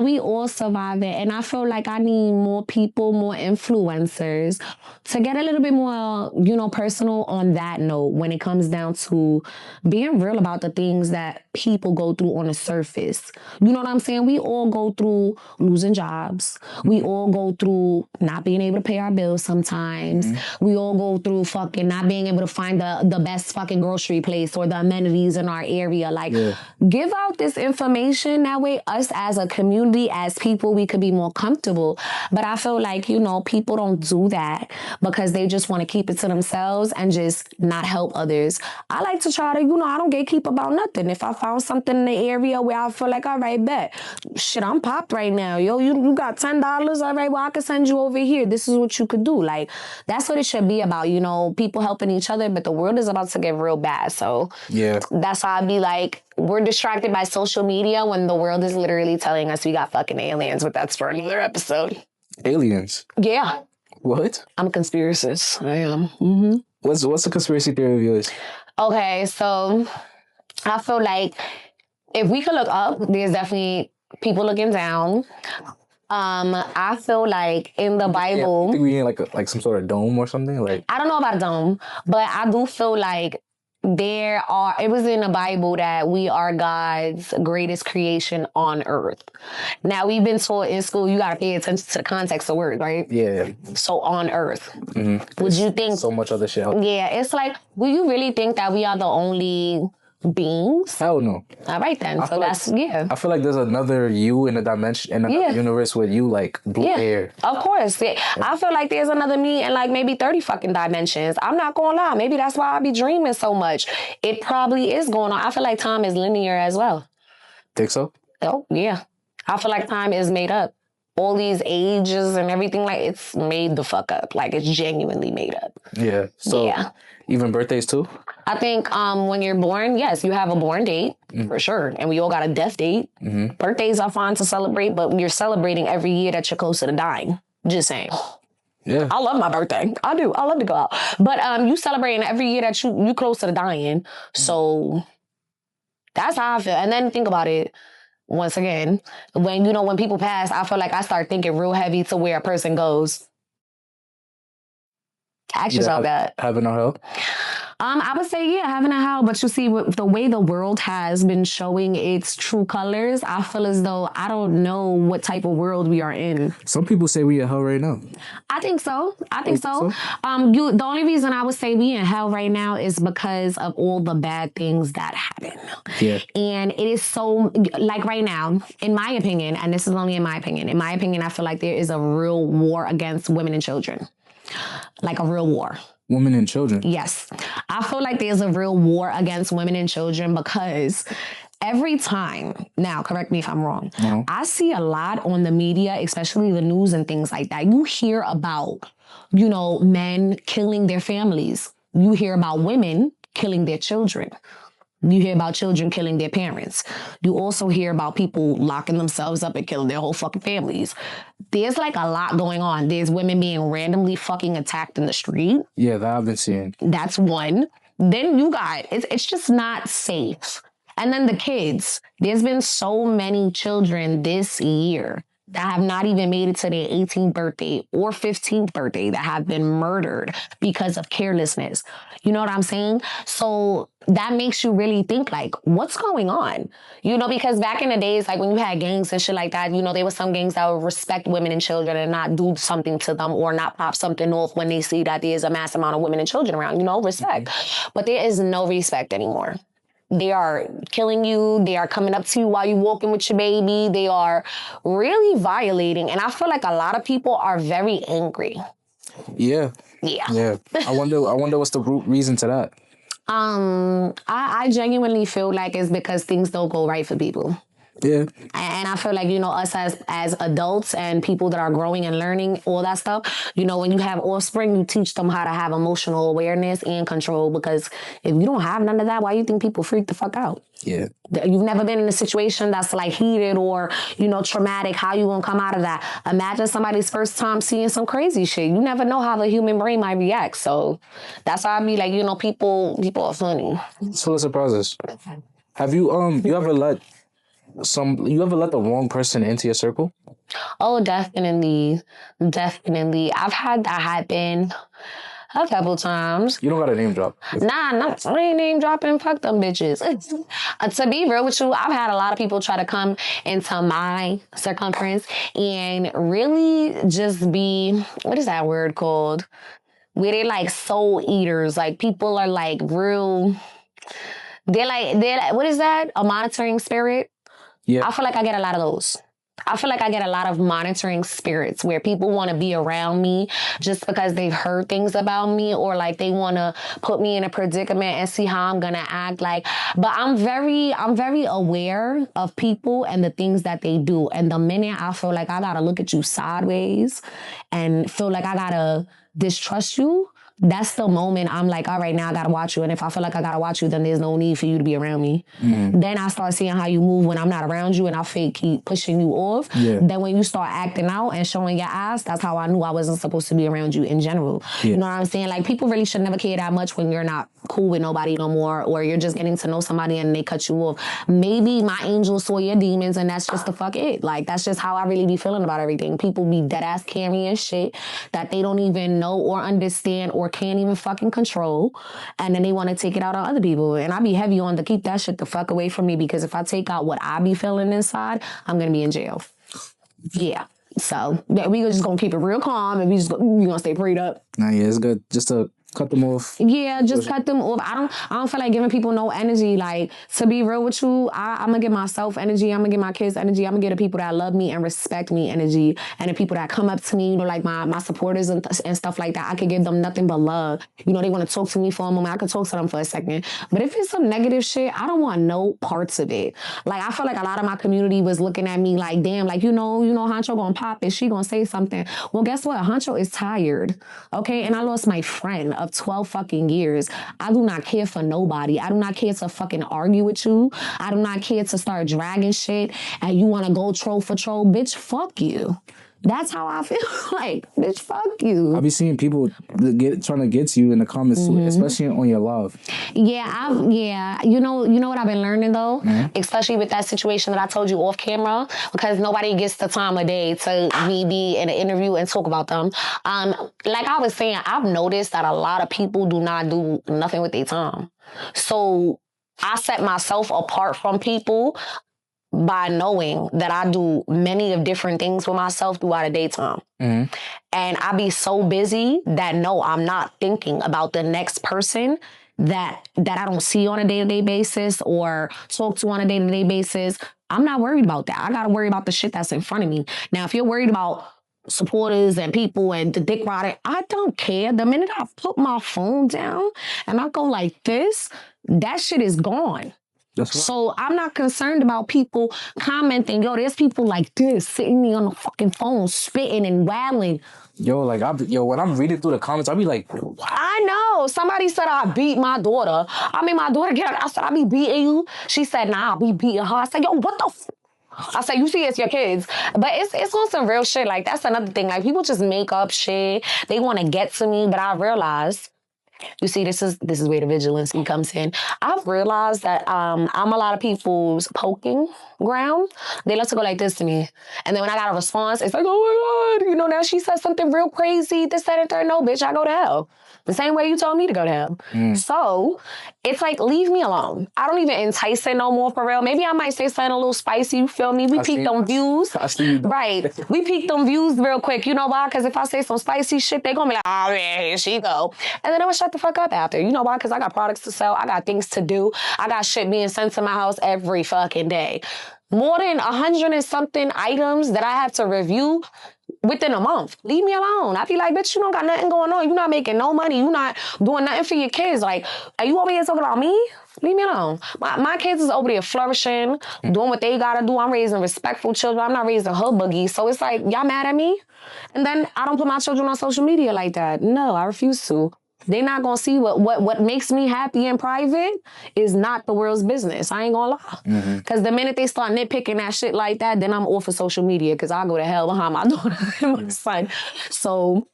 We all survive it. And I feel like I need more people, more influencers to get a little bit more, personal on that note when it comes down to being real about the things that people go through on the surface. You know what I'm saying? We all go through losing jobs. We all go through not being able to pay our bills sometimes. We all go through fucking not being able to find the best fucking grocery place or the amenities in our area. Like, give out this information. That way, us as a community, as people, we could be more comfortable. But I feel like, people don't do that because they just want to keep it to themselves and just not help others. I like to try to, I don't gatekeep about nothing. If I found something in the area where I feel like, all right, bet. Shit, I'm popped right now. Yo, you got $10. All right, well, I could send you over here. This is what you could do. Like, that's what it should be about, people helping each other. But the world is about to get real bad. So that's how I'd be like, we're distracted by social media when the world is literally telling us we got fucking aliens, but that's for another episode. Aliens? Yeah. What? I'm a conspiracist. I am. Mm-hmm. What's a conspiracy theory of yours? Okay, so I feel like if we could look up, there's definitely people looking down. I feel like in the Bible... I think we in like some sort of dome or something? Like, I don't know about a dome, but I do feel like it was in the Bible that we are God's greatest creation on earth. Now, we've been taught in school, you got to pay attention to the context of words, right? Yeah. So on earth. Mm-hmm. Would you think... So much other shit. Yeah, it's like, will you really think that we are the only beings? Hell no. All right then. So that's, I feel like there's another you in a dimension, in another universe with you, like blue hair. Of course. Yeah. I feel like there's another me in like maybe 30 fucking dimensions. I'm not gonna lie. Maybe that's why I be dreaming so much. It probably is going on. I feel like time is linear as well. Think so? Oh, yeah. I feel like time is made up. All these ages and everything, like, it's made the fuck up. Like, it's genuinely made up. Yeah. So, even birthdays too? I think when you're born, yes, you have a born date, for sure. And we all got a death date. Mm-hmm. Birthdays are fun to celebrate, but you're celebrating every year that you're closer to dying. Just saying. Yeah. I love my birthday. I do. I love to go out. But you celebrating every year that you closer to dying. So that's how I feel. And then think about it. Once again, when people pass, I feel like I start thinking real heavy to where a person goes. Ask yourself that. Heaven or hell? I would say, heaven or hell. But you see, with the way the world has been showing its true colors, I feel as though I don't know what type of world we are in. Some people say we in hell right now. I think so. The only reason I would say we in hell right now is because of all the bad things that happen. Yeah. And it is so, like right now, in my opinion, and this is only in my opinion, I feel like there is a real war against women and children. Like a real war. Women and children? Yes. I feel like there's a real war against women and children because every time, now correct me if I'm wrong, I see a lot on the media, especially the news and things like that. You hear about, men killing their families. You hear about women killing their children. You hear about children killing their parents. You also hear about people locking themselves up and killing their whole fucking families. There's like a lot going on. There's women being randomly fucking attacked in the street. Yeah, that I've been seeing. That's one. Then you got, it's just not safe. And then the kids. There's been so many children this year that have not even made it to their 18th birthday or 15th birthday that have been murdered because of carelessness. You know what I'm saying? So that makes you really think, like, what's going on? Because back in the days, like when you had gangs and shit like that, there were some gangs that would respect women and children and not do something to them or not pop something off when they see that there's a mass amount of women and children around, respect. But there is no respect anymore. They are killing you. They are coming up to you while you're walking with your baby. They are really violating. And I feel like a lot of people are very angry. Yeah. Yeah. I wonder what's the root reason to that. I genuinely feel like it's because things don't go right for people. Yeah. And I feel like, us as adults and people that are growing and learning all that stuff, when you have offspring, you teach them how to have emotional awareness and control, because if you don't have none of that, why you think people freak the fuck out? Yeah. You've never been in a situation that's like heated or, traumatic. How you gonna come out of that? Imagine somebody's first time seeing some crazy shit. You never know how the human brain might react. So that's why I be like, people are funny. So let's surprise us. Have you ever let you ever let the wrong person into your circle? Oh, definitely. Definitely. I've had that happen a couple times. You don't got a name drop. Nah, I ain't name dropping. Fuck them bitches. To be real with you, I've had a lot of people try to come into my circumference and really just be, what is that word called? Where they like soul eaters. Like people are like real, they're like, what is that? A monitoring spirit? Yeah. I feel like I get a lot of those. I feel like I get a lot of monitoring spirits where people want to be around me just because they've heard things about me, or like they want to put me in a predicament and see how I'm going to act. Like, but I'm very aware of people and the things that they do. And the minute I feel like I got to look at you sideways and feel like I got to distrust you, that's the moment I'm like, all right, now I gotta watch you. And if I feel like I gotta watch you, then there's no need for you to be around me. Mm-hmm. Then I start seeing how you move when I'm not around you, and I keep pushing you off. Yeah. Then when you start acting out and showing your ass, that's how I knew I wasn't supposed to be around you in general. Yeah. You know what I'm saying? Like, people really should never care that much when you're not cool with nobody no more, or you're just getting to know somebody and they cut you off. Maybe my angel saw your demons, and that's just the fuck it. Like, that's just how I really be feeling about everything. People be dead ass carrying shit that they don't even know or understand or can't even fucking control, and then they want to take it out on other people. And I be heavy on to keep that shit the fuck away from me, because if I take out what I be feeling inside, I'm gonna be in jail. Yeah. So we just gonna keep it real calm, and we gonna stay prayed up. Nah, yeah, it's good just to cut them off. Yeah, just cut them off. I don't feel like giving people no energy. Like, to be real with you, I'm gonna give myself energy. I'm gonna give my kids energy. I'm gonna give the people that love me and respect me energy. And the people that come up to me, you know, like my supporters and stuff like that, I could give them nothing but love. You know, they want to talk to me for a moment, I could talk to them for a second. But if it's some negative shit, I don't want no parts of it. Like, I feel like a lot of my community was looking at me like, damn, like, you know, Honcho gonna pop it. She gonna say something. Well, guess what? Honcho is tired. Okay? And I lost my friend of 12 fucking years. I do not care for nobody. I do not care to fucking argue with you. I do not care to start dragging shit and you want to go troll for troll. Bitch, fuck you. That's how I feel. Like, bitch, fuck you. I be seeing people trying to get to you in the comments, especially on your love. Yeah. You know what I've been learning though, especially with that situation that I told you off camera, because nobody gets the time of day to me be in an interview and talk about them. Like I was saying, I've noticed that a lot of people do not do nothing with their time. So I set myself apart from people by knowing that I do many of different things with myself throughout a daytime. Mm-hmm. And I be so busy that no, I'm not thinking about the next person that I don't see on a day-to-day basis or talk to on a day-to-day basis. I'm not worried about that. I gotta worry about the shit that's in front of me. Now, if you're worried about supporters and people and the dick rider, I don't care. The minute I put my phone down and I go like this, that shit is gone. So I'm not concerned about people commenting, yo, there's people like this sitting me on the fucking phone, spitting and wailing. Yo, when I'm reading through the comments, I'll be like, what? I know. Somebody said I beat my daughter. I mean, my daughter get out. I said, I be beating you. She said, nah, I be beating her. I said, yo, what the I said, you see, it's your kids. But it's on some real shit. Like, that's another thing. Like, people just make up shit. They want to get to me, but I realized, you see, this is where the vigilance comes in. I've realized that I'm a lot of people's poking ground. They love to go like this to me. And then when I got a response, it's like, oh my God, now she said something real crazy, this, that, and third. No, bitch, I go to hell. The same way you told me to go to hell. So it's like, leave me alone. I don't even entice it no more for real. Maybe I might say something a little spicy, you feel me? We peak them views. I see you. Right. We peak them views real quick. You know why? Because if I say some spicy shit, they gonna be like, oh man, here she go. And then I'm gonna shut the fuck up after. You know why? Because I got products to sell. I got things to do. I got shit being sent to my house every fucking day. More than 100 and something items that I have to review within a month. Leave me alone. I be like, bitch, you don't got nothing going on. You're not making no money. You're not doing nothing for your kids. Like, are you over here talking about me? Leave me alone. My kids is over there flourishing, doing what they gotta do. I'm raising respectful children. I'm not raising hood boogies. So it's like, y'all mad at me? And then I don't put my children on social media like that. No, I refuse to. They're not gonna see what makes me happy in private is not the world's business. I ain't gonna lie. Because the minute they start nitpicking that shit like that, then I'm off of social media because I go to hell behind my daughter and my son. So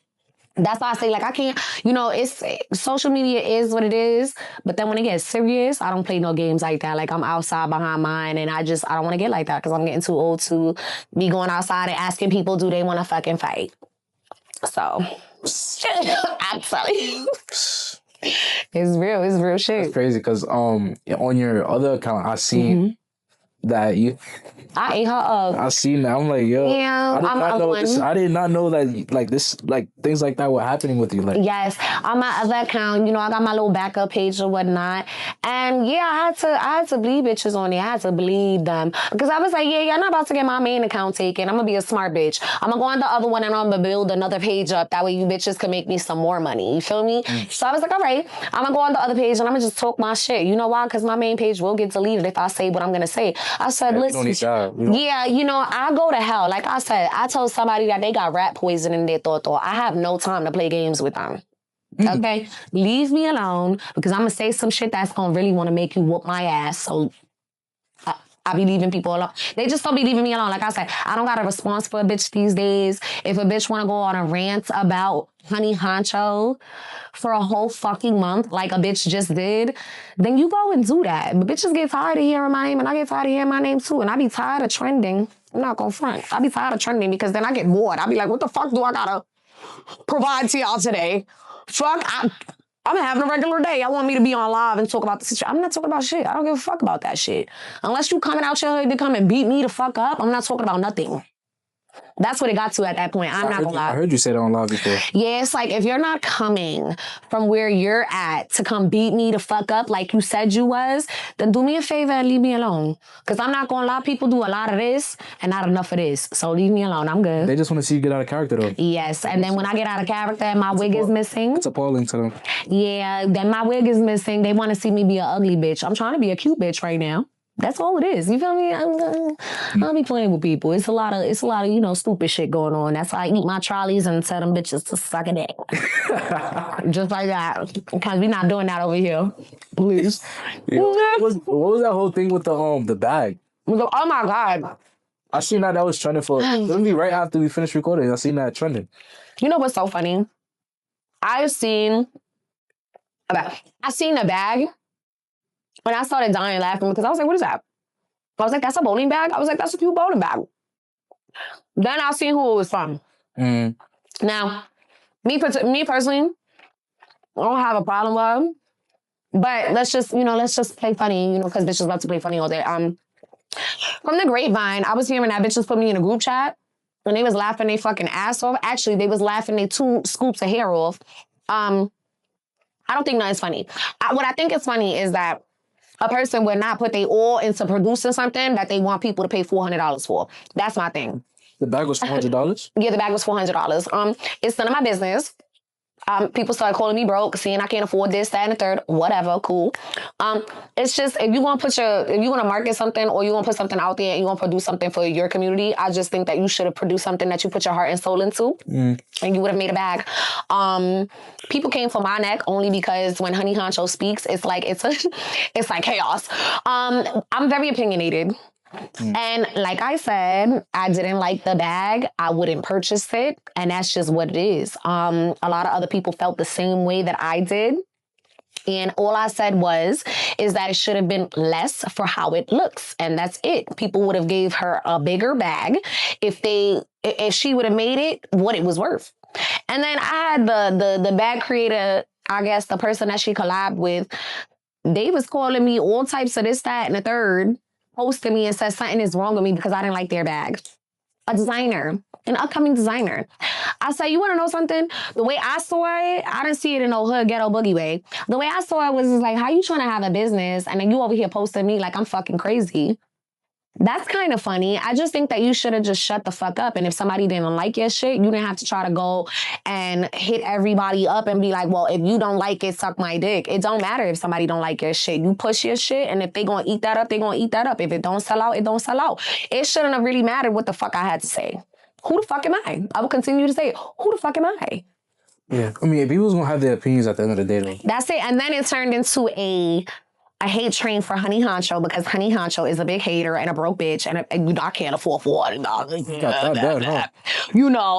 That's why I say, like, I can't, it's social media is what it is. But then when it gets serious, I don't play no games like that. Like, I'm outside behind mine, and I don't want to get like that because I'm getting too old to be going outside and asking people, do they want to fucking fight? So, I'm sorry. It's real shit. That's crazy because on your other account, I seen that you. I ate her up. I seen that. I'm like, yo. Yeah, I did not know that like this, like things like that were happening with you. Like, yes, on my other account, I got my little backup page or whatnot, and yeah, I had to believe bitches on there. I had to believe them because I was like, yeah, I'm not about to get my main account taken. I'm gonna be a smart bitch. I'm gonna go on the other one and I'm gonna build another page up. That way, you bitches can make me some more money. You feel me? So I was like, all right, I'm gonna go on the other page and I'm gonna just talk my shit. You know why? Because my main page will get deleted if I say what I'm gonna say. I said, listen, I go to hell. Like I said, I told somebody that they got rat poison in their thought. I have no time to play games with them. Okay? Leave me alone because I'm going to say some shit that's going to really want to make you whoop my ass. So I be leaving people alone. They just don't be leaving me alone. Like I said, I don't got a response for a bitch these days. If a bitch want to go on a rant about HoneyHunncho for a whole fucking month, like a bitch just did, then you go and do that. But bitches get tired of hearing my name, and I get tired of hearing my name too. And I be tired of trending. I'm not gonna front. I be tired of trending because then I get bored. I be like, what the fuck do I gotta provide to y'all today? Fuck, I'm having a regular day. Y'all want me to be on live and talk about the situation. I'm not talking about shit. I don't give a fuck about that shit. Unless you coming out your hood to come and beat me the fuck up, I'm not talking about nothing. That's what it got to at that point. I'm not gonna lie. I heard you say that on live before. Yeah, it's like if you're not coming from where you're at to come beat me the fuck up like you said you was, then do me a favor and leave me alone. Because I'm not gonna lie, people do a lot of this and not enough of this. So leave me alone. I'm good. They just want to see you get out of character though. Yes, and then when I get out of character and my wig is missing. It's appalling to them. Yeah, then my wig is missing. They want to see me be an ugly bitch. I'm trying to be a cute bitch right now. That's all it is. You feel me? I'll be playing with people. It's a lot of, stupid shit going on. That's why I eat my trolleys and tell them bitches to suck a dick. Just like that. Because we not doing that over here. Please. Yeah. What was that whole thing with the bag? Oh my God. I seen that was trending for literally right after we finished recording. I seen that trending. You know what's so funny? I seen a bag. And I started dying laughing because I was like, what is that? I was like, that's a bowling bag? I was like, that's a cute bowling bag. Then I seen who it was from. Now, me personally, I don't have a problem with them. But let's just play funny, because bitches love to play funny all day. From the grapevine, I was hearing that bitches put me in a group chat and they was laughing their fucking ass off. Actually, they was laughing their 2 scoops of hair off. I don't think nothing's funny. What I think is funny is that a person would not put their all into producing something that they want people to pay $400 for. That's my thing. The bag was $400? Yeah, the bag was $400. It's none of my business. People started calling me broke, saying I can't afford this, that, and the third. Whatever, cool. It's just if you want to market something or you want to put something out there and you want to produce something for your community, I just think that you should have produced something that you put your heart and soul into, and you would have made a bag. People came for my neck only because when HoneyHunncho speaks, it's like chaos. I'm very opinionated. And like I said, I didn't like the bag. I wouldn't purchase it. And that's just what it is. A lot of other people felt the same way that I did. And all I said is that it should have been less for how it looks. And that's it. People would have gave her a bigger bag if she would have made it what it was worth. And then I had the bag creator, I guess the person that she collabed with, they was calling me all types of this, that, and the third. Posted me and said something is wrong with me because I didn't like their bag. A designer, an upcoming designer. I said, you want to know something? The way I saw it, I didn't see it in no hood ghetto boogie way. The way I saw it was like, how you trying to have a business and then you over here posting me like I'm fucking crazy? That's kind of funny. I just think that you should have just shut the fuck up. And if somebody didn't like your shit, you didn't have to try to go and hit everybody up and be like, well, if you don't like it, suck my dick. It don't matter if somebody don't like your shit. You push your shit, and if they gonna eat that up, they gonna eat that up. If it don't sell out, it don't sell out. It shouldn't have really mattered what the fuck I had to say. Who the fuck am I? I will continue to say, who the fuck am I? Yeah. I mean, people's gonna have their opinions at the end of the day, though. That's it. And then it turned into a hate train for HoneyHunncho because HoneyHunncho is a big hater and a broke bitch and I can't afford $40. Got that bad, huh?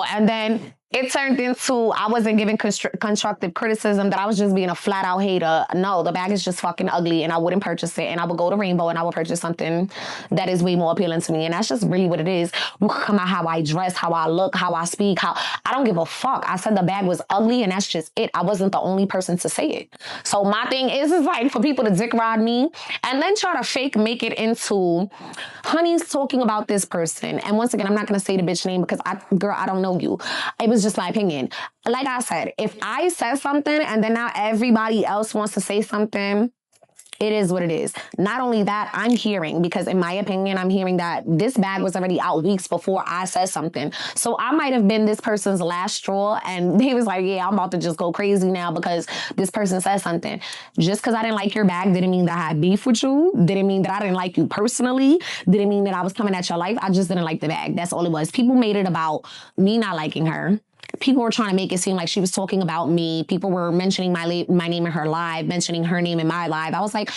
And then it turned into I wasn't giving constructive criticism, that I was just being a flat out hater. No, the bag is just fucking ugly and I wouldn't purchase it. And I would go to Rainbow and I would purchase something that is way more appealing to me. And that's just really what it is. You can come out how I dress, how I look, how I speak, how I don't give a fuck. I said the bag was ugly and that's just it. I wasn't the only person to say it. So my thing is like for people to dick ride me and then try to fake make it into Honey's talking about this person. And once again, I'm not going to say the bitch name because I don't know you. It was just my opinion. Like I said, if I said something and then now everybody else wants to say something, it is what it is. Not only that, I'm hearing, because in my opinion, I'm hearing that this bag was already out weeks before I said something. So I might have been this person's last straw and they was like, yeah, I'm about to just go crazy now because this person said something. Just because I didn't like your bag didn't mean that I had beef with you. Didn't mean that I didn't like you personally. Didn't mean that I was coming at your life. I just didn't like the bag. That's all it was. People made it about me not liking her. People were trying to make it seem like she was talking about me. People were mentioning my name in her live, mentioning her name in my live. I was like,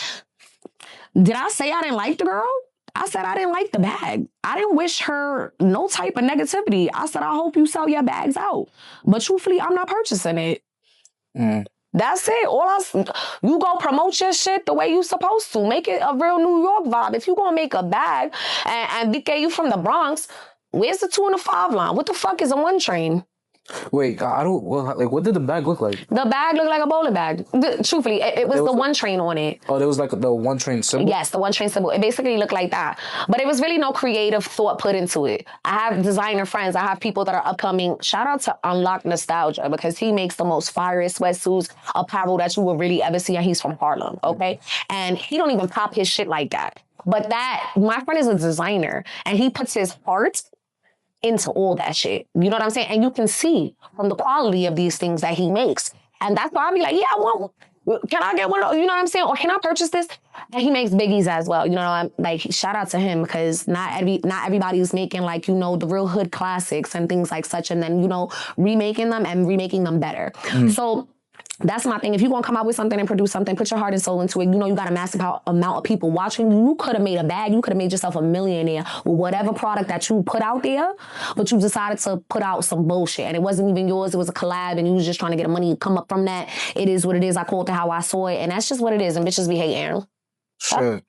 did I say I didn't like the girl? I said I didn't like the bag. I didn't wish her no type of negativity. I said, I hope you sell your bags out. But truthfully, I'm not purchasing it. That's it. You go promote your shit the way you supposed to. Make it a real New York vibe. If you gonna make a bag and DK you from the Bronx, where's the 2 and the 5 line? What the fuck is a 1 train? Wait, I don't. Well, like, what did the bag look like? The bag looked like a bowling bag. Truthfully, it was the 1 train on it. Oh, there was like the 1 train symbol? Yes, the 1 train symbol. It basically looked like that. But it was really no creative thought put into it. I have designer friends. I have people that are upcoming. Shout out to Unlock Nostalgia because he makes the most fire sweatsuits, apparel that you will really ever see. And he's from Harlem, okay? And he don't even pop his shit like that. But my friend is a designer and he puts his heart into all that shit. You know what I'm saying? And you can see from the quality of these things that he makes. And that's why I'll be like, yeah, I want one. Can I get one? You know what I'm saying? Or can I purchase this? And he makes biggies as well. You know, I'm like, shout out to him because not everybody's making like, you know, the real hood classics and things like such. And then, you know, remaking them better. So that's my thing. If you're going to come out with something and produce something, put your heart and soul into it. You know, you got a massive amount of people watching. You could have made a bag. You could have made yourself a millionaire with whatever product that you put out there, but you decided to put out some bullshit. And it wasn't even yours. It was a collab and you was just trying to get money come up from that. It is what it is. I called it how I saw it. And that's just what it is. And bitches be hating. Shit.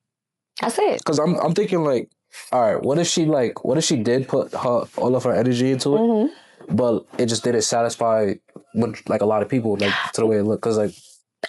That's it. Because I'm thinking like, all right, what if she did put all of her energy into it, but it just didn't satisfy with like a lot of people, like to the way it looked? Because like,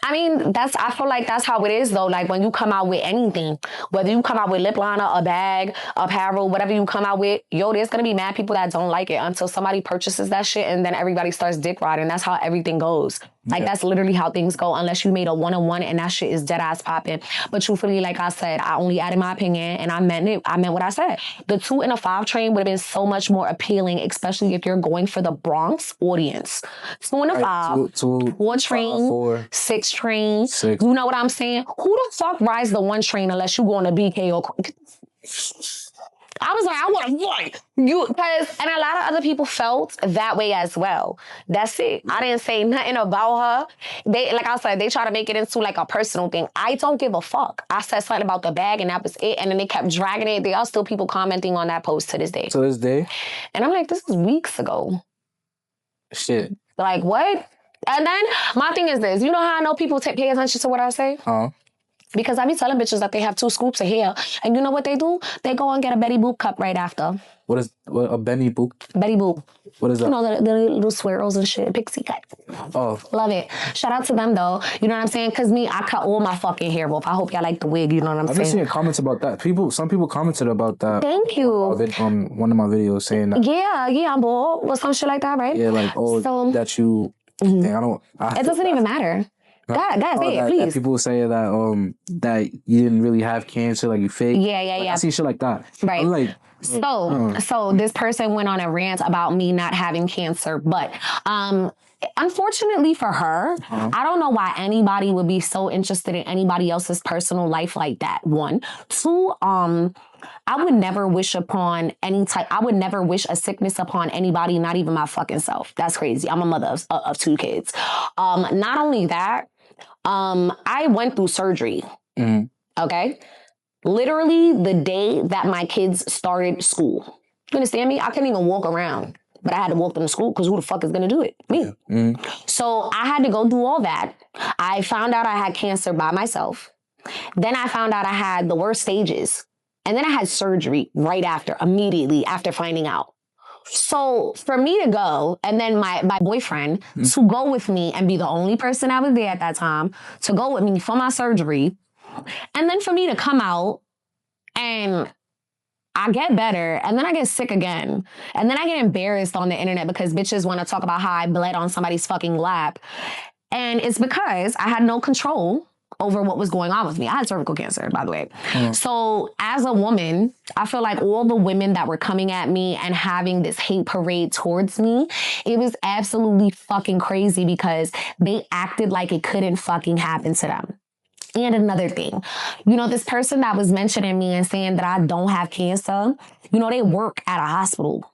I mean, I feel like that's how it is though. Like when you come out with anything, whether you come out with lip liner, a bag, apparel, whatever you come out with, there's gonna be mad people that don't like it until somebody purchases that shit and then everybody starts dick riding. That's how everything goes. Like that's literally how things go unless you made a 1-on-1 and that shit is dead ass popping. But truthfully, like I said, I only added my opinion and I meant it. I meant what I said. The 2 and a 5 train would have been so much more appealing, especially if you're going for the Bronx audience. 2 and a 5, 4 train, 4, 6 train. 6. You know what I'm saying? Who the fuck rides the 1 train unless you go on a BK or... I was like, I want you because, and a lot of other people felt that way as well. That's it. I didn't say nothing about her. They, like I said, they try to make it into like a personal thing. I don't give a fuck. I said something about the bag and that was it. And then they kept dragging it. There are still people commenting on that post to this day. To this day? And I'm like, this was weeks ago. Shit. Like, what? And then my thing is this. You know how I know people pay attention to what I say? Because I be telling bitches that they have 2 scoops of hair. And you know what they do? They go and get a Betty Boop cup right after. What a Betty Boop? Betty Boop. What is that? You know, the little swirls and shit. Pixie cut. Oh. Love it. Shout out to them, though. You know what I'm saying? Because me, I cut all my fucking hair off. I hope y'all like the wig. You know what I'm saying? I've been seeing comments about that. Some people commented about that. Thank you. On one of my videos saying that. Yeah, I'm bald or some shit like that, right? Yeah, like, that you... Dang, it doesn't even matter. God, say it, please. People say that that you didn't really have cancer, like you fake. Yeah. I see shit like that. Right. I'm like, so this person went on a rant about me not having cancer, but unfortunately for her, I don't know why anybody would be so interested in anybody else's personal life like that. 1, 2, I would never wish I would never wish a sickness upon anybody, not even my fucking self. That's crazy. I'm a mother of 2 kids. Not only that, I went through surgery. Okay? Literally the day that my kids started school. You understand me? I couldn't even walk around. But I had to walk them to school because who the fuck is going to do it? Me. So I had to go do all that. I found out I had cancer by myself. Then I found out I had the worst stages. And then I had surgery right after, immediately after finding out. So for me to go, and then my boyfriend to go with me and be the only person I was there at that time, to go with me for my surgery, and then for me to come out and I get better, and then I get sick again. And then I get embarrassed on the internet because bitches want to talk about how I bled on somebody's fucking lap. And it's because I had no control over what was going on with me. I had cervical cancer, by the way. So as a woman, I feel like all the women that were coming at me and having this hate parade towards me, it was absolutely fucking crazy because they acted like it couldn't fucking happen to them. And another thing, you know, this person that was mentioning me and saying that I don't have cancer, you know, they work at a hospital.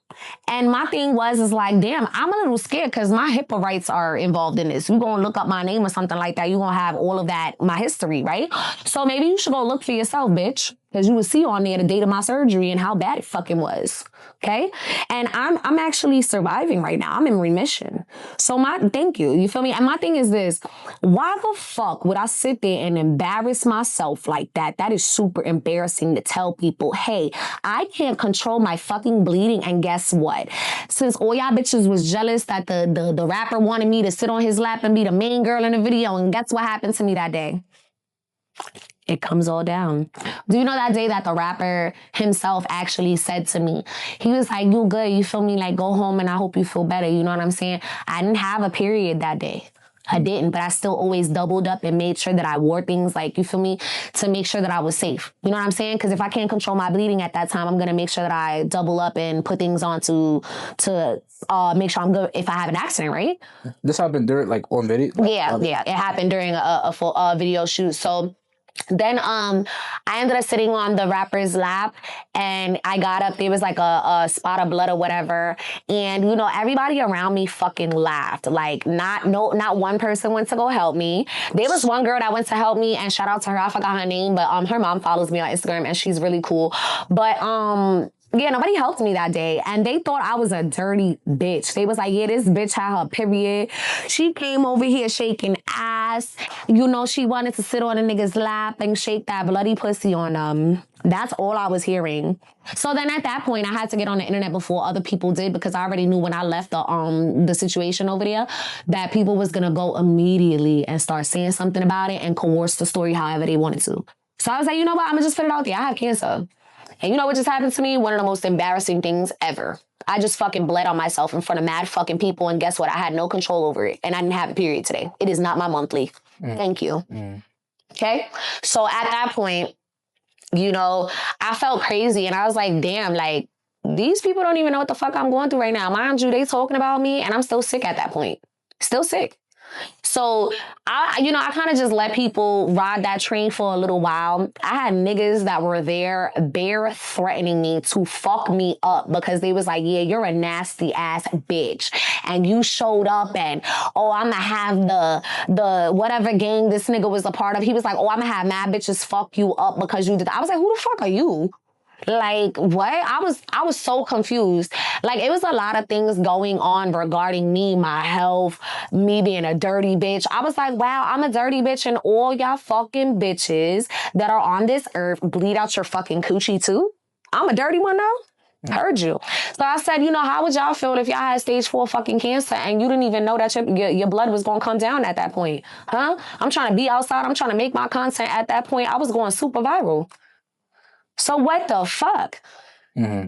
And my thing is like, damn, I'm a little scared because my HIPAA rights are involved in this. You're going to look up my name or something like that. You're going to have all of that, my history, right? So maybe you should go look for yourself, bitch. Because you would see on there the date of my surgery and how bad it fucking was. Okay? And I'm actually surviving right now. I'm in remission. So thank you. You feel me? And my thing is this. Why the fuck would I sit there and embarrass myself like that? That is super embarrassing to tell people, hey, I can't control my fucking bleeding. And guess what? Since all y'all bitches was jealous that the rapper wanted me to sit on his lap and be the main girl in the video, and guess what happened to me that day? It comes all down. Do you know that day that the rapper himself actually said to me, he was like, you good, you feel me? Like, go home and I hope you feel better. You know what I'm saying? I didn't have a period that day. I didn't, but I still always doubled up and made sure that I wore things like, you feel me, to make sure that I was safe. You know what I'm saying? Because if I can't control my bleeding at that time, I'm going to make sure that I double up and put things on to make sure I'm good if I have an accident, right? This happened during, like, on video? Yeah. It happened during a full video shoot. So then I ended up sitting on the rapper's lap and I got up. There was like a spot of blood or whatever. And, you know, everybody around me fucking laughed. Like, not one person went to go help me. There was one girl that went to help me, and shout out to her. I forgot her name, but her mom follows me on Instagram and she's really cool. But yeah, nobody helped me that day. And they thought I was a dirty bitch. They was like, yeah, this bitch had her period. She came over here shaking ass. You know, she wanted to sit on a nigga's lap and shake that bloody pussy on them. That's all I was hearing. So then at that point, I had to get on the internet before other people did, because I already knew when I left the situation over there that people was going to go immediately and start saying something about it and coerce the story however they wanted to. So I was like, you know what? I'm going to just put it out there. I have cancer. And you know what just happened to me? One of the most embarrassing things ever. I just fucking bled on myself in front of mad fucking people. And guess what? I had no control over it. And I didn't have a period today. It is not my monthly. Thank you. Okay? So at that point, you know, I felt crazy. And I was like, damn, like, these people don't even know what the fuck I'm going through right now. Mind you, they talking about me and I'm still sick at that point. Still sick. So, I kind of just let people ride that train for a little while. I had niggas that were there bare threatening me to fuck me up because they was like, yeah, you're a nasty ass bitch. And you showed up and, I'm going to have the whatever gang this nigga was a part of. He was like, I'm going to have mad bitches fuck you up because you did that. I was like, who the fuck are you? Like, what? I was so confused. Like, it was a lot of things going on regarding me, my health, me being a dirty bitch. I was like, wow, I'm a dirty bitch, and all y'all fucking bitches that are on this earth bleed out your fucking coochie too? I'm a dirty one though? Heard you. So I said, how would y'all feel if y'all had stage 4 fucking cancer and you didn't even know that your blood was going to come down at that point? Huh? I'm trying to be outside. I'm trying to make my content at that point. I was going super viral. So what the fuck?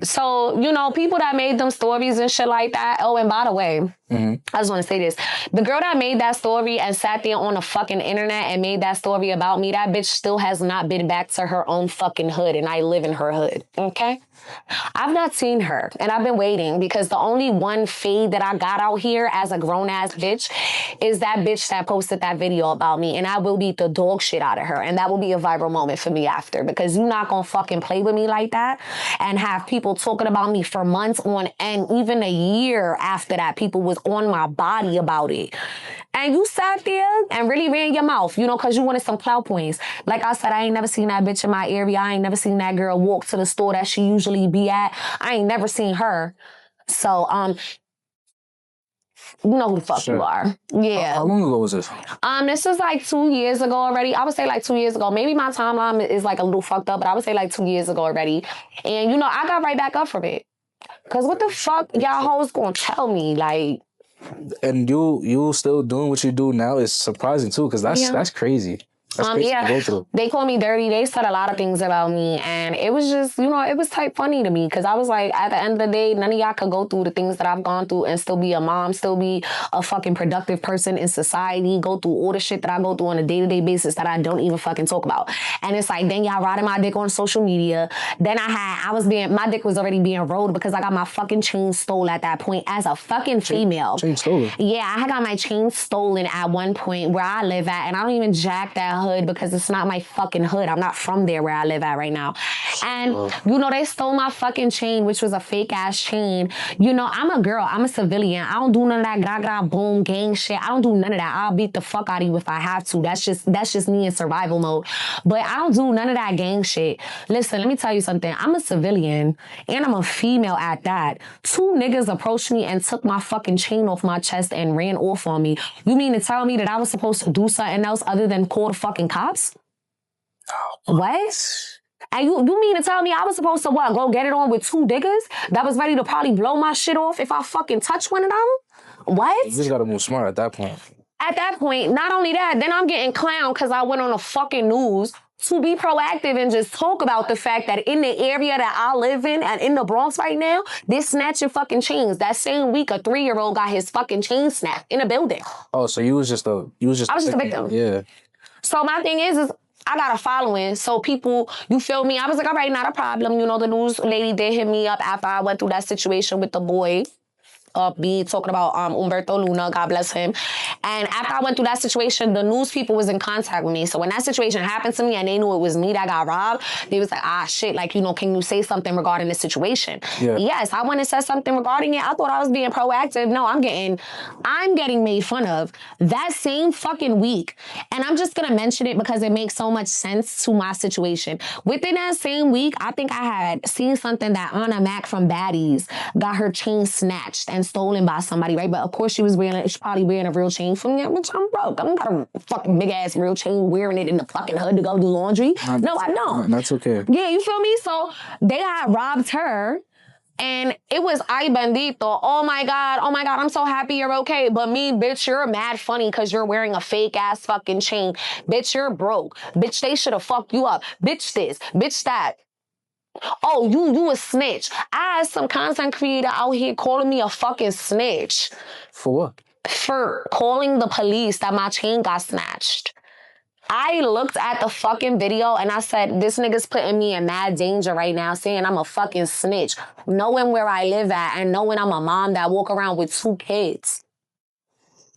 So, people that made them stories and shit like that. Oh, and by the way, I just want to say this. The girl that made that story and sat there on the fucking internet and made that story about me, that bitch still has not been back to her own fucking hood, and I live in her hood, okay? I've not seen her, and I've been waiting because the only one fade that I got out here as a grown-ass bitch is that bitch that posted that video about me, and I will beat the dog shit out of her, and that will be a viral moment for me after, because you're not gonna fucking play with me like that and have people talking about me for months on end, even a year after that, people was on my body about it. And you sat there and really ran your mouth, because you wanted some clout points. Like I said, I ain't never seen that bitch in my area. I ain't never seen that girl walk to the store that she usually be at. I ain't never seen her. So, You know who the fuck you are. Yeah. How long ago was this? This is like 2 years ago already. I would say like 2 years ago. Maybe my timeline is like a little fucked up, but I would say like 2 years ago already. And, you know, I got right back up from it. Because what the fuck y'all hoes gonna tell me? Like... And you still doing what you do now is surprising, too, because that's crazy. That's crazy to go through. They called me dirty. They said a lot of things about me. And it was just, you know, it was type funny to me. Because I was like, at the end of the day, none of y'all could go through the things that I've gone through and still be a mom, still be a fucking productive person in society, go through all the shit that I go through on a day-to-day basis that I don't even fucking talk about. And it's like, then y'all riding my dick on social media. Then my dick was already being rolled because I got my fucking chain stolen at that point as a fucking female. Chain stolen? Yeah, I got my chain stolen at one point where I live at. And I don't even jack that hood because it's not my fucking hood. I'm not from there where I live at right now. And, you know, they stole my fucking chain, which was a fake-ass chain. You know, I'm a girl. I'm a civilian. I don't do none of that gra-gra boom gang shit. I don't do none of that. I'll beat the fuck out of you if I have to. That's just me in survival mode. But I don't do none of that gang shit. Listen, let me tell you something. I'm a civilian, and I'm a female at that. 2 niggas approached me and took my fucking chain off my chest and ran off on me. You mean to tell me that I was supposed to do something else other than call the fucking cops? What? And you mean to tell me I was supposed to what? Go get it on with 2 niggas that was ready to probably blow my shit off if I fucking touch one of them? What? You just gotta move smart at that point. At that point, not only that, then I'm getting clowned because I went on the fucking news to be proactive and just talk about the fact that in the area that I live in and in the Bronx right now, they're snatching fucking chains. That same week, a 3-year-old got his fucking chain snapped in a building. Oh, so I was just a victim. Yeah. So my thing is I got a following. So people, you feel me? I was like, all right, not a problem. You know, the news lady did hit me up after I went through that situation with the boy. Me talking about Umberto Luna, God bless him. And after I went through that situation, the news people was in contact with me. So when that situation happened to me and they knew it was me that got robbed, they was like, shit, like, you know, can you say something regarding this situation? Yeah. Yes, I went and said something regarding it. I thought I was being proactive. No, I'm getting made fun of that same fucking week. And I'm just gonna mention it because it makes so much sense to my situation. Within that same week, I think I had seen something that Anna Mac from Baddies got her chain snatched and stolen by somebody, right? But of course she's probably wearing a real chain for me, which I'm broke. I'm not a fucking big ass real chain wearing it in the fucking hood to go do laundry. No, I don't. That's okay. Yeah, you feel me? So they had robbed her. And it was ay bendito. Oh my God, I'm so happy you're okay. But me, bitch, you're mad funny because you're wearing a fake ass fucking chain. Bitch, you're broke. Bitch, they should have fucked you up. Bitch this, bitch that. Oh, you a snitch. I had some content creator out here calling me a fucking snitch. For what? For calling the police that my chain got snatched. I looked at the fucking video and I said, this nigga's putting me in mad danger right now, saying I'm a fucking snitch, knowing where I live at and knowing I'm a mom that walk around with 2 kids.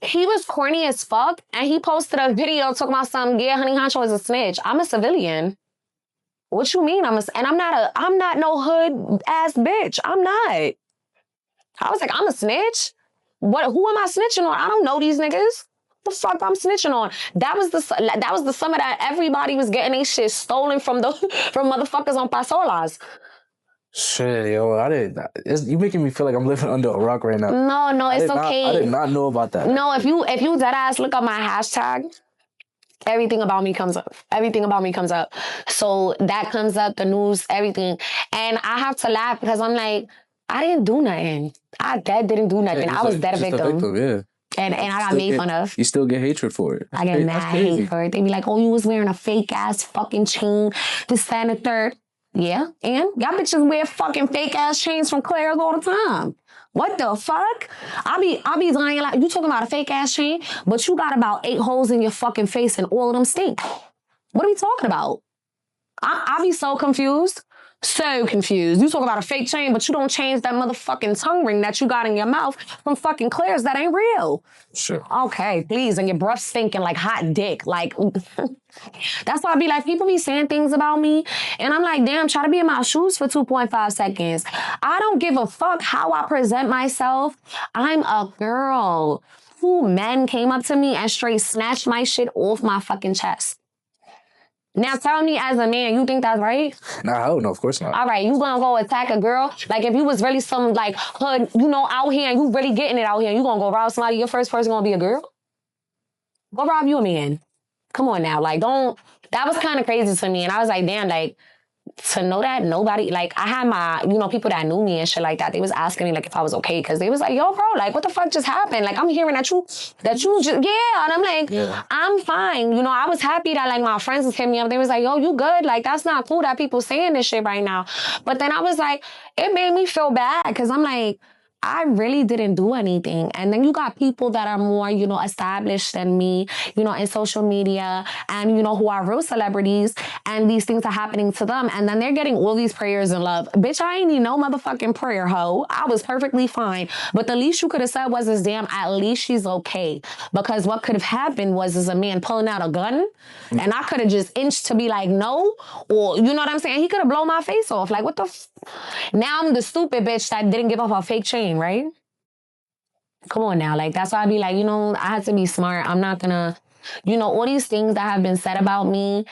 He was corny as fuck and he posted a video talking about something, yeah, HoneyHunncho is a snitch. I'm a civilian. What you mean? I'm not no hood ass bitch. I'm not. I was like, I'm a snitch? Who am I snitching on? I don't know these niggas. The fuck I'm snitching on? That was the summer that everybody was getting their shit stolen from motherfuckers on Pasolas. Shit, yo, you making me feel like I'm living under a rock right now. No, it's okay. I did not know about that. No, if you dead ass look up my hashtag, everything about me comes up. Everything about me comes up. So that comes up, the news, everything. And I have to laugh because I'm like, I didn't do nothing. I didn't do nothing. I was dead a victim. Yeah. And I got made fun of. You still get hatred for it. I get mad hate for it. They be like, oh, you was wearing a fake ass fucking chain, this, that, and the third. Yeah, and y'all bitches wear fucking fake ass chains from Claire's all the time. What the fuck? I be lying like, you talking about a fake ass chain, but you got about 8 holes in your fucking face and all of them stink. What are we talking about? I be so confused. So confused. You talk about a fake chain, but you don't change that motherfucking tongue ring that you got in your mouth from fucking Claire's. That ain't real. Sure. Okay, please. And your breath stinking like hot dick. Like, that's why I be like, people be saying things about me. And I'm like, damn, try to be in my shoes for 2.5 seconds. I don't give a fuck how I present myself. I'm a girl. 2 men came up to me and straight snatched my shit off my fucking chest. Now tell me as a man, you think that's right? Nah, hell no, of course not. All right, you gonna go attack a girl? Like if you was really some like hood, out here and you really getting it out here, and you gonna go rob somebody, your first person gonna be a girl? Go rob you a man. Come on now. Like don't, that was kind of crazy to me. And I was like, damn, like, to know that nobody, like, I had my, people that knew me and shit like that, they was asking me, like, if I was okay, because they was like, yo, bro, like, what the fuck just happened? Like, I'm hearing that you just, yeah, and I'm like, I'm fine. I was happy that, like, my friends was hitting me up. They was like, yo, you good? Like, that's not cool that people saying this shit right now. But then I was like, it made me feel bad, because I'm like, I really didn't do anything. And then you got people that are more, established than me, in social media and, who are real celebrities and these things are happening to them. And then they're getting all these prayers and love. Bitch, I ain't need no motherfucking prayer, ho. I was perfectly fine. But the least you could have said was, damn, at least she's okay. Because what could have happened was a man pulling out a gun and I could have just inched to be like, no. Or, you know what I'm saying? He could have blown my face off. Like, what the now I'm the stupid bitch that didn't give up a fake chain, right? Come on now. Like, that's why I be like, I had to be smart. I'm not gonna, all these things that have been said about me,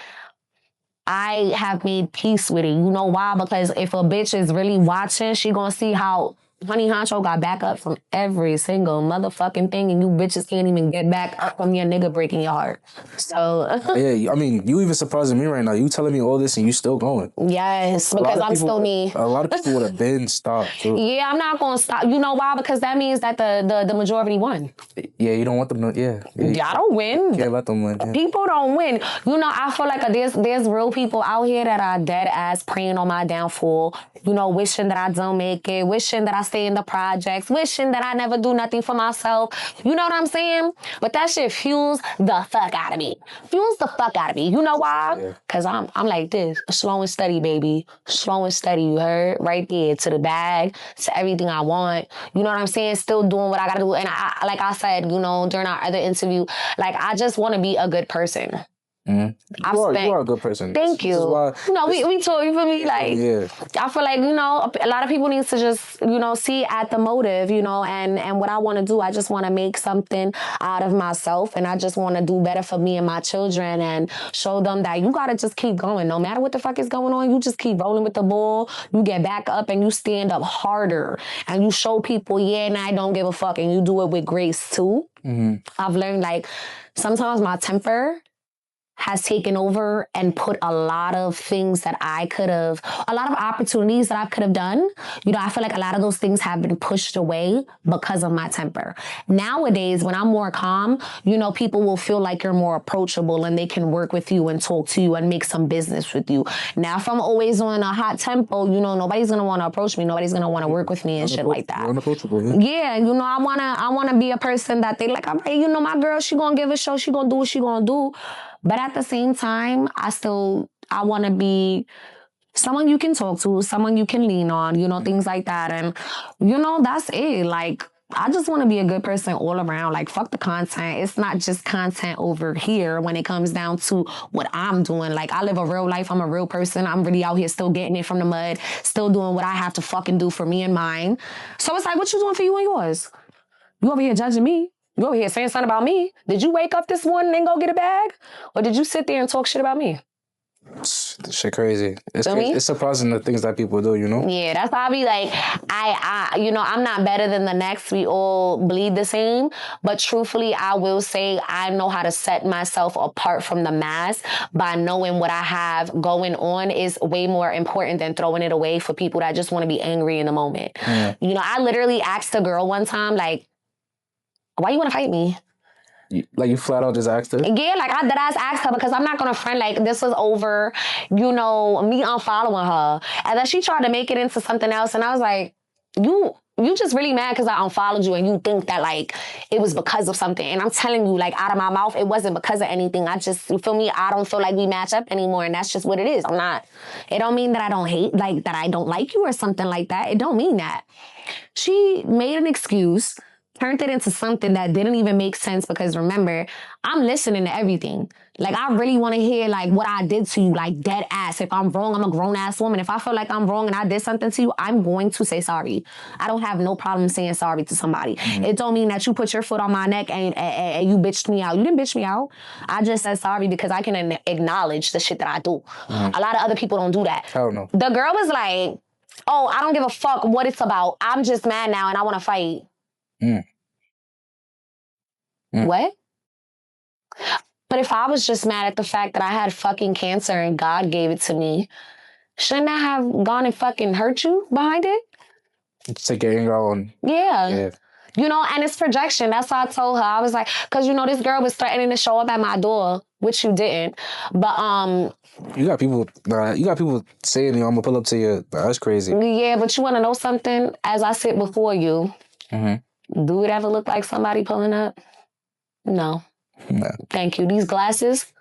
I have made peace with it. You know why? Because if a bitch is really watching, she gonna see how HoneyHunncho got back up from every single motherfucking thing, and you bitches can't even get back up from your nigga breaking your heart. So yeah, I mean, you even surprising me right now. You telling me all this and you still going. Yes, because I'm still me. A lot of people would have been stopped too. Yeah, I'm not gonna stop. You know why? Because that means that the majority won. Yeah, you don't want them to. Yeah, I don't win. Can't let them win. Yeah. People don't win. I feel like there's real people out here that are dead ass praying on my downfall. Wishing that I don't make it, wishing that I stay in the projects, wishing that I never do nothing for myself. You know what I'm saying? But that shit fuels the fuck out of me. Fuels the fuck out of me. You know why? Because I'm like this. Slow and steady, baby. Slow and steady, you heard? Right there. To the bag, to everything I want. You know what I'm saying? Still doing what I gotta do. And I, like I said, during our other interview, like, I just want to be a good person. Mm-hmm. You are a good person. Thank you. We talk, you feel me? Like, I feel like, a lot of people need to just, see at the motive, and what I want to do. I just want to make something out of myself, and I just want to do better for me and my children and show them that you got to just keep going. No matter what the fuck is going on, you just keep rolling with the ball. You get back up and you stand up harder and you show people, and I don't give a fuck, and you do it with grace too. Mm-hmm. I've learned, like, sometimes my temper has taken over and put a lot of things that a lot of opportunities that I could have done. I feel like a lot of those things have been pushed away because of my temper. Nowadays, when I'm more calm, people will feel like you're more approachable and they can work with you and talk to you and make some business with you. Now, if I'm always on a hot tempo, nobody's going to want to approach me. Nobody's going to want to work with me and shit like that. Unapproachable, yeah. I want to be a person that they like, all right, my girl, she going to give a show. She going to do what she going to do. But at the same time, I want to be someone you can talk to, someone you can lean on, things like that. And, that's it. Like, I just want to be a good person all around. Like, fuck the content. It's not just content over here when it comes down to what I'm doing. Like, I live a real life. I'm a real person. I'm really out here still getting it from the mud, still doing what I have to fucking do for me and mine. So it's like, what you doing for you and yours? You over here judging me. You over here saying something about me. Did you wake up this morning and go get a bag? Or did you sit there and talk shit about me? This shit crazy. It's surprising the things that people do, Yeah, that's why I be like, I'm not better than the next. We all bleed the same. But truthfully, I will say I know how to set myself apart from the mass by knowing what I have going on is way more important than throwing it away for people that just want to be angry in the moment. Yeah. I literally asked a girl one time, like, why you want to fight me? You flat out just asked her? Yeah, like I asked her because I'm not going to friend, like, this was over, me unfollowing her. And then she tried to make it into something else. And I was like, you just really mad because I unfollowed you and you think that, like, it was because of something. And I'm telling you, like, out of my mouth, it wasn't because of anything. I just, you feel me? I don't feel like we match up anymore. And that's just what it is. It don't mean that I don't hate, like, that I don't like you or something like that. It don't mean that. She made an excuse. turned it into something that didn't even make sense because remember, I'm listening to everything. Like, I really want to hear, like, what I did to you, like, dead ass. If I'm wrong, I'm a grown-ass woman. If I feel like I'm wrong and I did something to you, I'm going to say sorry. I don't have no problem saying sorry to somebody. It don't mean that you put your foot on my neck and you bitched me out. You didn't bitch me out. I just said sorry because I can acknowledge the shit that I do. A lot of other people don't do that. I don't know. The girl was like, oh, I don't give a fuck what it's about. I'm just mad now and I want to fight. What? But if I was just mad at the fact that I had fucking cancer and God gave it to me, shouldn't I have gone and fucking hurt you behind it? Take your anger on. Yeah. You know, and it's projection. That's why I told her. I was like, because, you know, this girl was threatening to show up at my door, which you didn't. But, You got people saying, I'm going to pull up to you. That's crazy. Yeah, but you want to know something? As I sit before you, do it ever look like somebody pulling up? No. Thank you. These glasses,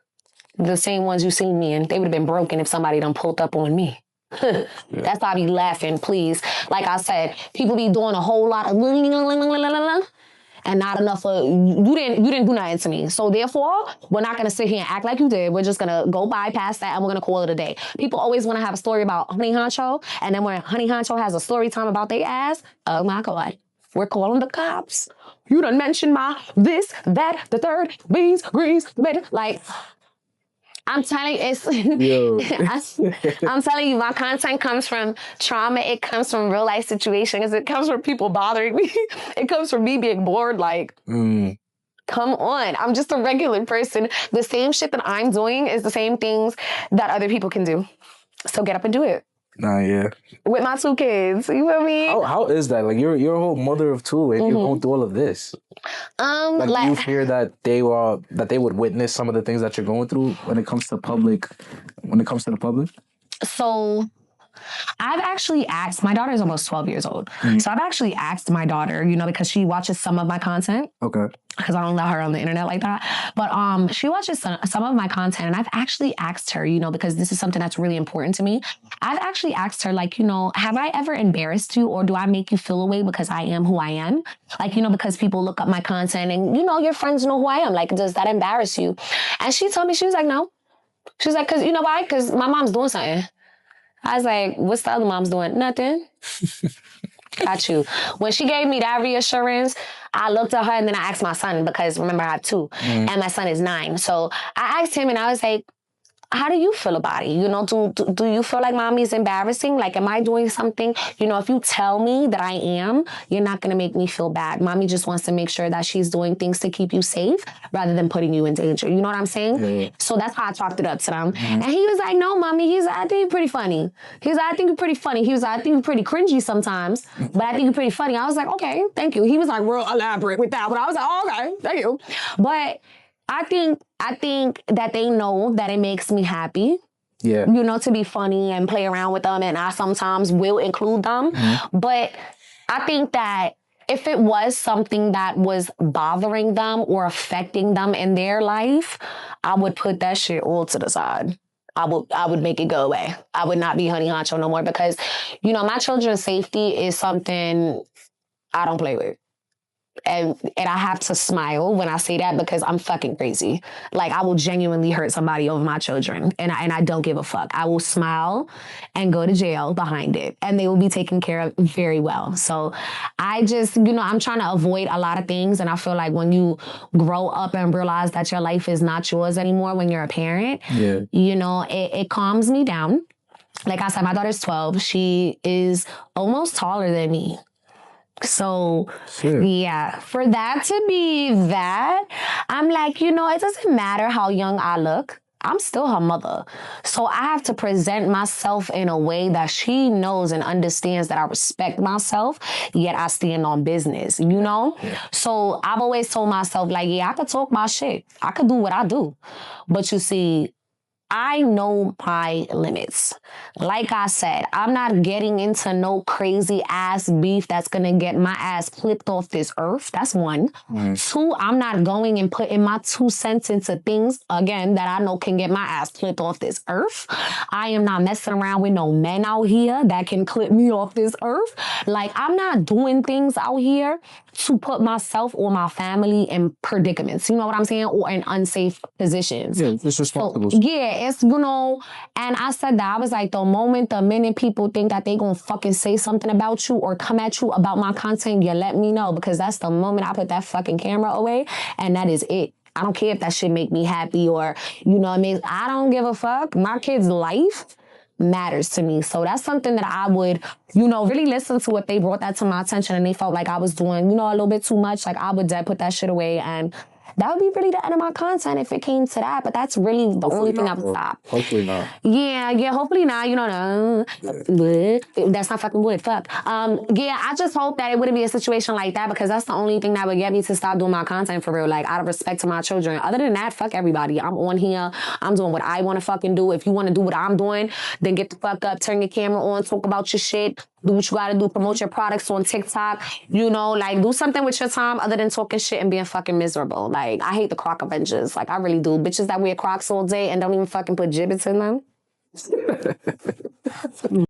the same ones you seen me in, they would have been broken if somebody done pulled up on me. That's why I be laughing, please. Like I said, people be doing a whole lot of and not enough of you didn't do nothing to me. So therefore, we're not gonna sit here and act like you did. We're just gonna go bypass that and we're gonna call it a day. People always wanna have a story about HoneyHunncho, and then when HoneyHunncho has a story time about their ass, oh my God, we're calling the cops. You done mentioned my this, that, the third, beans, greens, better. Like, I'm telling you, I'm telling you, my content comes from trauma. It comes from real life situations. It comes from people bothering me. It comes from me being bored. Like, come on. I'm just a regular person. The same shit that I'm doing is the same things that other people can do. So get up and do it. Nah, yeah. With my 2 kids. You feel me? How is that? Like, you're a whole mother of 2 and you're going through all of this. Like, you fear that they would witness some of the things that you're going through when it comes to the public? So I've actually asked, my daughter is almost 12 years old. So I've actually asked my daughter, you know, because she watches some of my content. Okay. Because I don't let her on the internet like that. But she watches some of my content, and I've actually asked her, you know, because this is something that's really important to me. I've actually asked her, like, you know, have I ever embarrassed you, or do I make you feel away because I am who I am? Like, you know, because people look up my content and, you know, your friends know who I am. Like, does that embarrass you? And she told me, she was like, no. She was like, because, you know why? Because my mom's doing something. I was like, what's the other mom's doing? Nothing. Got you. When she gave me that reassurance, I looked at her and then I asked my son, because remember I have 2 and my son is 9. So I asked him and I was like, how do you feel about it? You know, do you feel like mommy is embarrassing? Like, am I doing something? You know, if you tell me that I am, you're not going to make me feel bad. Mommy just wants to make sure that she's doing things to keep you safe rather than putting you in danger. You know what I'm saying? Yeah. So that's how I talked it up to them. And he was like, no, mommy. He's like, I think you're pretty funny. He was like, I think you're pretty funny. He was like, I think you're pretty cringy sometimes, but I think you're pretty funny. I was like, okay, thank you. He was like real elaborate with that, but I was like, oh, okay, thank you. But I think that they know that it makes me happy. Yeah. You know, to be funny and play around with them, and I sometimes will include them. But I think that if it was something that was bothering them or affecting them in their life, I would put that shit all to the side. I would make it go away. I would not be HoneyHunncho no more, because, you know, my children's safety is something I don't play with. And I have to smile when I say that, because I'm fucking crazy. Like, I will genuinely hurt somebody over my children, and I don't give a fuck. I will smile and go to jail behind it, and they will be taken care of very well. So I just, you know, I'm trying to avoid a lot of things, and I feel like when you grow up and realize that your life is not yours anymore when you're a parent, you know, it calms me down. Like I said, my daughter's 12. She is almost taller than me. So, yeah, for that to be that, I'm like, you know, it doesn't matter how young I look. I'm still her mother. So I have to present myself in a way that she knows and understands that I respect myself, yet I stand on business, you know? So I've always told myself, like, yeah, I could talk my shit. I could do what I do. But you see, I know my limits. Like I said, I'm not getting into no crazy ass beef that's gonna get my ass flipped off this earth. That's one. Two, I'm not going and putting my 2 cents into things, again, that I know can get my ass flipped off this earth. I am not messing around with no men out here that can clip me off this earth. Like, I'm not doing things out here to put myself or my family in predicaments. You know what I'm saying? Or in unsafe positions. Yeah, it's responsible. So, yeah, it's, you know, and I said that. I was like, the minute people think that they gonna fucking say something about you or come at you about my content, you let me know, because that's the moment I put that fucking camera away, and that is it. I don't care if that shit make me happy or, you know what I mean? I don't give a fuck. My kid's life matters to me. So that's something that I would, you know, really listen to if they brought that to my attention and they felt like I was doing, you know, a little bit too much. Like, I would put that shit away, and that would be really the end of my content if it came to that. But that's really the only thing I would stop. Hopefully not. Yeah, hopefully not. You know, that's not fucking wood. Fuck. Yeah, I just hope that it wouldn't be a situation like that, because that's the only thing that would get me to stop doing my content for real. Like, out of respect to my children. Other than that, fuck everybody. I'm on here. I'm doing what I want to fucking do. If you want to do what I'm doing, then get the fuck up, turn your camera on, talk about your shit. Do what you gotta do, promote your products on TikTok, you know, like, do something with your time other than talking shit and being fucking miserable. Like, I hate the Croc Avengers. Like, I really do. Bitches that wear Crocs all day and don't even fucking put gibbets in them.